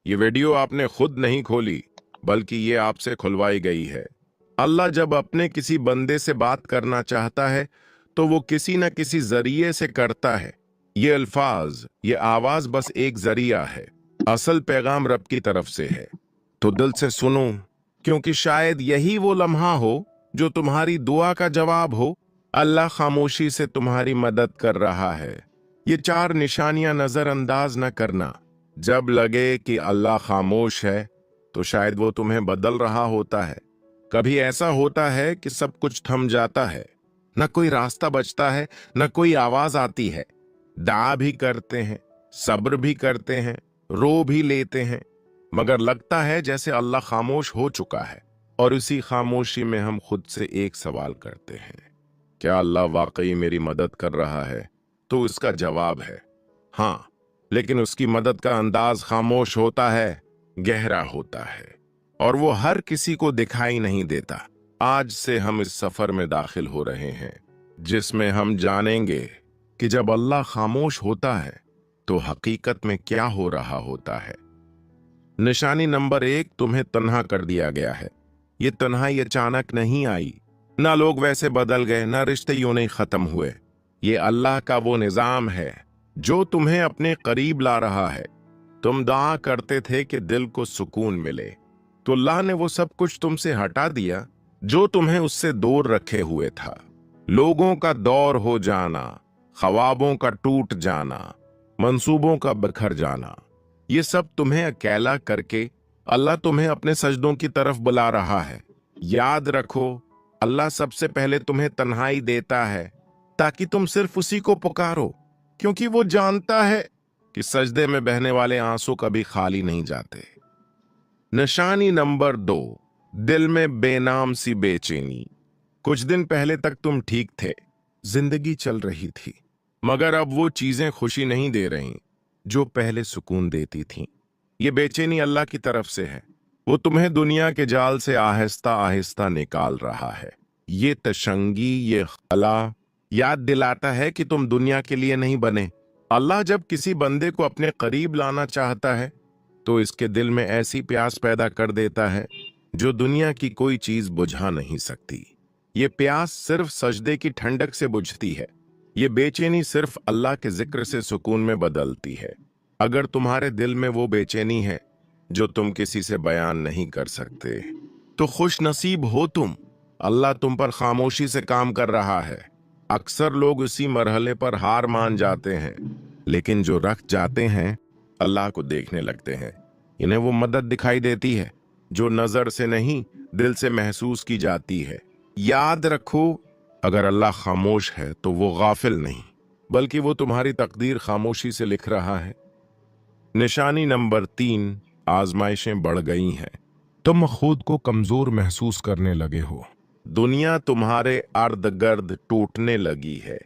ये वीडियो आपने खुद नहीं खोली, बल्कि ये आपसे खुलवाई गई है। अल्लाह जब अपने किसी बंदे से बात करना चाहता है तो वो किसी न किसी जरिए से करता है। ये अल्फाज, ये आवाज बस एक जरिया है। असल पैगाम रब की तरफ से है। तो दिल से सुनो, क्योंकि शायद यही वो लम्हा हो जो तुम्हारी दुआ का जवाब हो। अल्लाह खामोशी से तुम्हारी मदद कर रहा है। ये 4 निशानियां नजरअंदाज न करना। जब लगे कि अल्लाह खामोश है तो शायद वो तुम्हें बदल रहा होता है। कभी ऐसा होता है कि सब कुछ थम जाता है, न कोई रास्ता बचता है, न कोई आवाज आती है। दुआ भी करते हैं, सब्र भी करते हैं, रो भी लेते हैं, मगर लगता है जैसे अल्लाह खामोश हो चुका है। और उसी खामोशी में हम खुद से एक सवाल करते हैं, क्या अल्लाह वाकई मेरी मदद कर रहा है? तो उसका जवाब है हाँ, लेकिन उसकी मदद का अंदाज खामोश होता है, गहरा होता है, और वो हर किसी को दिखाई नहीं देता। आज से हम इस सफर में दाखिल हो रहे हैं जिसमें हम जानेंगे कि जब अल्लाह खामोश होता है तो हकीकत में क्या हो रहा होता है। निशानी नंबर 1, तुम्हें तन्हा कर दिया गया है। ये तन्हाई अचानक नहीं आई, ना लोग वैसे बदल गए, ना रिश्ते यूं नहीं खत्म हुए। ये अल्लाह का वो निजाम है जो तुम्हें अपने करीब ला रहा है। तुम दुआ करते थे कि दिल को सुकून मिले, तो अल्लाह ने वो सब कुछ तुमसे हटा दिया जो तुम्हें उससे दूर रखे हुए था। लोगों का दौर हो जाना, ख्वाबों का टूट जाना, मंसूबों का बिखर जाना, ये सब तुम्हें अकेला करके अल्लाह तुम्हें अपने सजदों की तरफ बुला रहा है। याद रखो, अल्लाह सबसे पहले तुम्हें तन्हाई देता है ताकि तुम सिर्फ उसी को पुकारो, क्योंकि वो जानता है कि सजदे में बहने वाले आंसू कभी खाली नहीं जाते। निशानी नंबर 2, दिल में बेनाम सी बेचैनी। कुछ दिन पहले तक तुम ठीक थे, जिंदगी चल रही थी, मगर अब वो चीजें खुशी नहीं दे रही जो पहले सुकून देती थीं। ये बेचैनी अल्लाह की तरफ से है। वो तुम्हें दुनिया के जाल से आहिस्ता आहिस्ता निकाल रहा है। ये तशंगी, ये खला याद दिलाता है कि तुम दुनिया के लिए नहीं बने। अल्लाह जब किसी बंदे को अपने करीब लाना चाहता है तो इसके दिल में ऐसी प्यास पैदा कर देता है जो दुनिया की कोई चीज बुझा नहीं सकती। ये प्यास सिर्फ सजदे की ठंडक से बुझती है। ये बेचैनी सिर्फ अल्लाह के जिक्र से सुकून में बदलती है। अगर तुम्हारे दिल में वो बेचैनी है जो तुम किसी से बयान नहीं कर सकते, तो खुश नसीब हो तुम। अल्लाह तुम पर खामोशी से काम कर रहा है। अक्सर लोग उसी मरहले पर हार मान जाते हैं, लेकिन जो रख जाते हैं अल्लाह को देखने लगते हैं, इन्हें वो मदद दिखाई देती है जो नजर से नहीं, दिल से महसूस की जाती है। याद रखो, अगर अल्लाह खामोश है तो वो गाफिल नहीं, बल्कि वो तुम्हारी तकदीर खामोशी से लिख रहा है। निशानी नंबर 3, आजमाइशें बढ़ गई हैं। तुम खुद को कमजोर महसूस करने लगे हो। दुनिया तुम्हारे अर्द गर्द टूटने लगी है।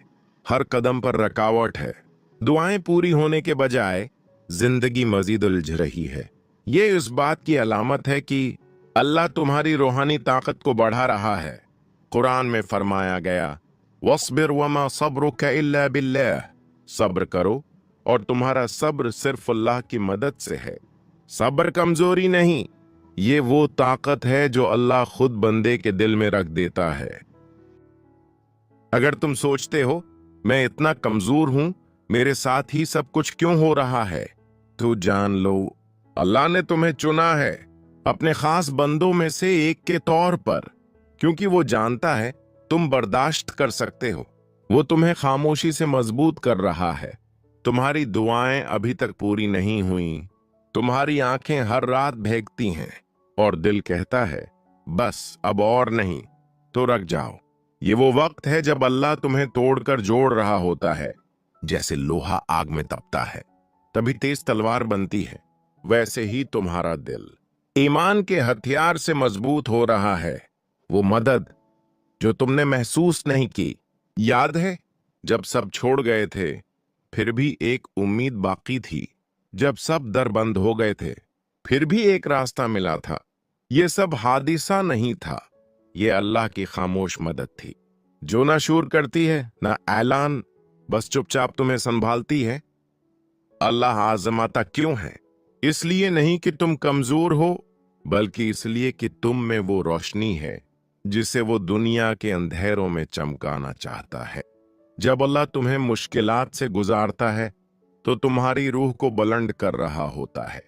हर कदम पर रुकावट है। दुआएं पूरी होने के बजाय जिंदगी मजीद उलझ रही है। ये इस बात की अलामत है कि अल्लाह तुम्हारी रूहानी ताकत को बढ़ा रहा है। कुरान में फरमाया गया, वस्बिर वमा सब्रुका इल्ला बिल्लाह, सब्र करो और तुम्हारा सब्र सिर्फ अल्लाह की मदद से है। सब्र कमजोरी नहीं, ये वो ताकत है जो अल्लाह खुद बंदे के दिल में रख देता है। अगर तुम सोचते हो मैं इतना कमजोर हूं, मेरे साथ ही सब कुछ क्यों हो रहा है, तो जान लो अल्लाह ने तुम्हें चुना है अपने खास बंदों में से एक के तौर पर, क्योंकि वो जानता है तुम बर्दाश्त कर सकते हो। वो तुम्हें खामोशी से मजबूत कर रहा है। तुम्हारी दुआएं अभी तक पूरी नहीं हुई। तुम्हारी आंखें हर रात भीगती हैं और दिल कहता है बस अब और नहीं, तो रख जाओ। ये वो वक्त है जब अल्लाह तुम्हें तोड़कर जोड़ रहा होता है। जैसे लोहा आग में तपता है तभी तेज तलवार बनती है, वैसे ही तुम्हारा दिल ईमान के हथियार से मजबूत हो रहा है। वो मदद जो तुमने महसूस नहीं की, याद है जब सब छोड़ गए थे फिर भी एक उम्मीद बाकी थी, जब सब दर बंद हो गए थे फिर भी एक रास्ता मिला था। ये सब हादिसा नहीं था, ये अल्लाह की खामोश मदद थी जो ना शूर करती है ना ऐलान, बस चुपचाप तुम्हें संभालती है। अल्लाह आजमाता क्यों है? इसलिए नहीं कि तुम कमजोर हो, बल्कि इसलिए कि तुम में वो रोशनी है जिसे वो दुनिया के अंधेरों में चमकाना चाहता है। जब अल्लाह तुम्हें मुश्किलात से गुजारता है तो तुम्हारी रूह को बुलंद कर रहा होता है।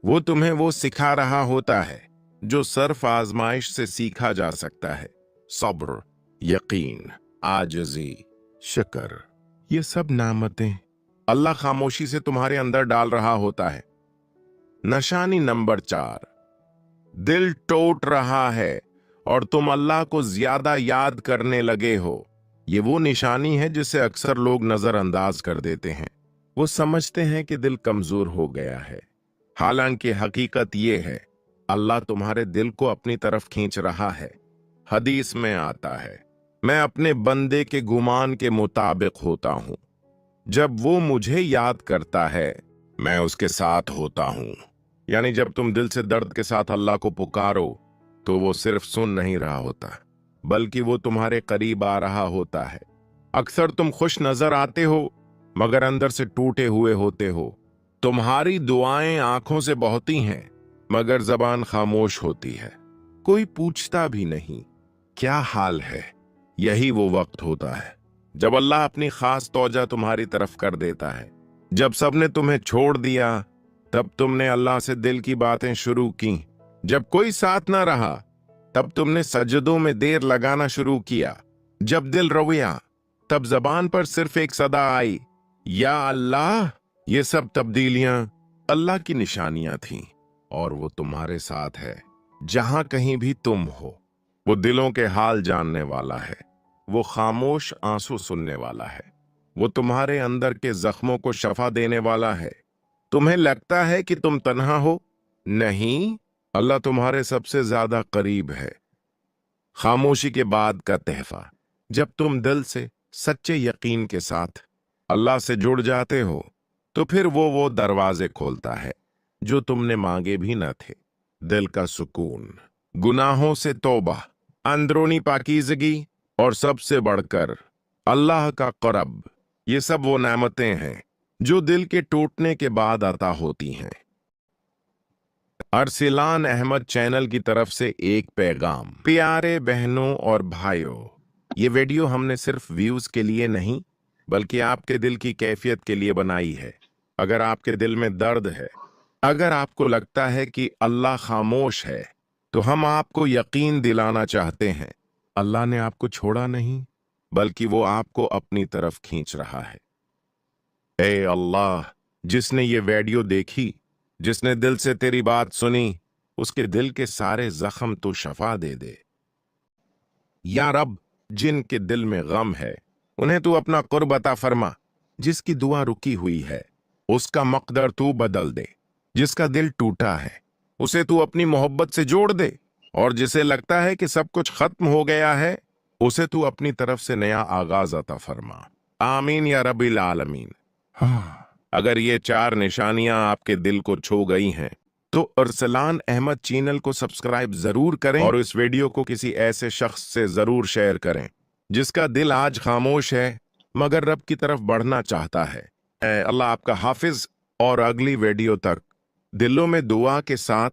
वो तुम्हें वो सिखा रहा होता है जो सिर्फ आजमाइश से सीखा जा सकता है। सब्र, यकीन, आजिज़ी, शुक्र, ये सब नामतें अल्लाह खामोशी से तुम्हारे अंदर डाल रहा होता है। निशानी नंबर 4, दिल टूट रहा है और तुम अल्लाह को ज्यादा याद करने लगे हो। ये वो निशानी है जिसे अक्सर लोग नजरअंदाज कर देते हैं। वो समझते हैं कि दिल कमजोर हो गया है, हालांकि हकीकत ये है अल्लाह तुम्हारे दिल को अपनी तरफ खींच रहा है। हदीस में आता है, मैं अपने बंदे के गुमान के मुताबिक होता हूं। जब वो मुझे याद करता है मैं उसके साथ होता हूं। यानी जब तुम दिल से दर्द के साथ अल्लाह को पुकारो तो वो सिर्फ सुन नहीं रहा होता, बल्कि वो तुम्हारे करीब आ रहा होता है। अक्सर तुम खुश नजर आते हो मगर अंदर से टूटे हुए होते हो। तुम्हारी दुआएं आंखों से बहती हैं मगर जबान खामोश होती है। कोई पूछता भी नहीं क्या हाल है। यही वो वक्त होता है जब अल्लाह अपनी खास तौजा तुम्हारी तरफ कर देता है। जब सबने तुम्हें छोड़ दिया तब तुमने अल्लाह से दिल की बातें शुरू की। जब कोई साथ ना रहा तब तुमने सजदों में देर लगाना शुरू किया। जब दिल रोया तब जबान पर सिर्फ एक सदा आई, या अल्लाह। ये सब तब्दीलियां अल्लाह की निशानियां थीं और वो तुम्हारे साथ है जहां कहीं भी तुम हो। वो दिलों के हाल जानने वाला है, वो खामोश आंसू सुनने वाला है, वो तुम्हारे अंदर के जख्मों को शफा देने वाला है। तुम्हें लगता है कि तुम तन्हा हो, नहीं, अल्लाह तुम्हारे सबसे ज्यादा करीब है। खामोशी के बाद का तहफा, जब तुम दिल से सच्चे यकीन के साथ अल्लाह से जुड़ जाते हो तो फिर वो दरवाजे खोलता है जो तुमने मांगे भी न थे। दिल का सुकून, गुनाहों से तौबा, अंदरूनी पाकीज़गी और सबसे बढ़कर अल्लाह का क़ुर्ब, ये सब वो नेमतें हैं जो दिल के टूटने के बाद अता होती हैं। अरसलान अहमद चैनल की तरफ से एक पैगाम। प्यारे बहनों और भाइयों, ये वीडियो हमने सिर्फ व्यूज के लिए नहीं बल्कि आपके दिल की कैफियत के लिए बनाई है। अगर आपके दिल में दर्द है, अगर आपको लगता है कि अल्लाह खामोश है, तो हम आपको यकीन दिलाना चाहते हैं अल्लाह ने आपको छोड़ा नहीं बल्कि वो आपको अपनी तरफ खींच रहा है। ए अल्लाह, जिसने ये वीडियो देखी, जिसने दिल से तेरी बात सुनी, उसके दिल के सारे जख्म तो शफा दे दे। या रब, जिनके दिल में गम है उन्हें तू अपना कुर्ब अता फरमा। जिसकी दुआ रुकी हुई है उसका मकदर तू बदल दे। जिसका दिल टूटा है उसे तू अपनी मोहब्बत से जोड़ दे, और जिसे लगता है कि सब कुछ खत्म हो गया है उसे तू अपनी तरफ से नया आगाज अता फरमा। आमीन या रब्बिल आलमीन। अगर ये 4 निशानियां आपके दिल को छू गई हैं तो अरसलान अहमद चैनल को सब्सक्राइब जरूर करें और इस वीडियो को किसी ऐसे शख्स से जरूर शेयर करें जिसका दिल आज खामोश है मगर रब की तरफ बढ़ना चाहता है। अल्लाह आपका हाफिज, और अगली वीडियो तक दिलों में दुआ के साथ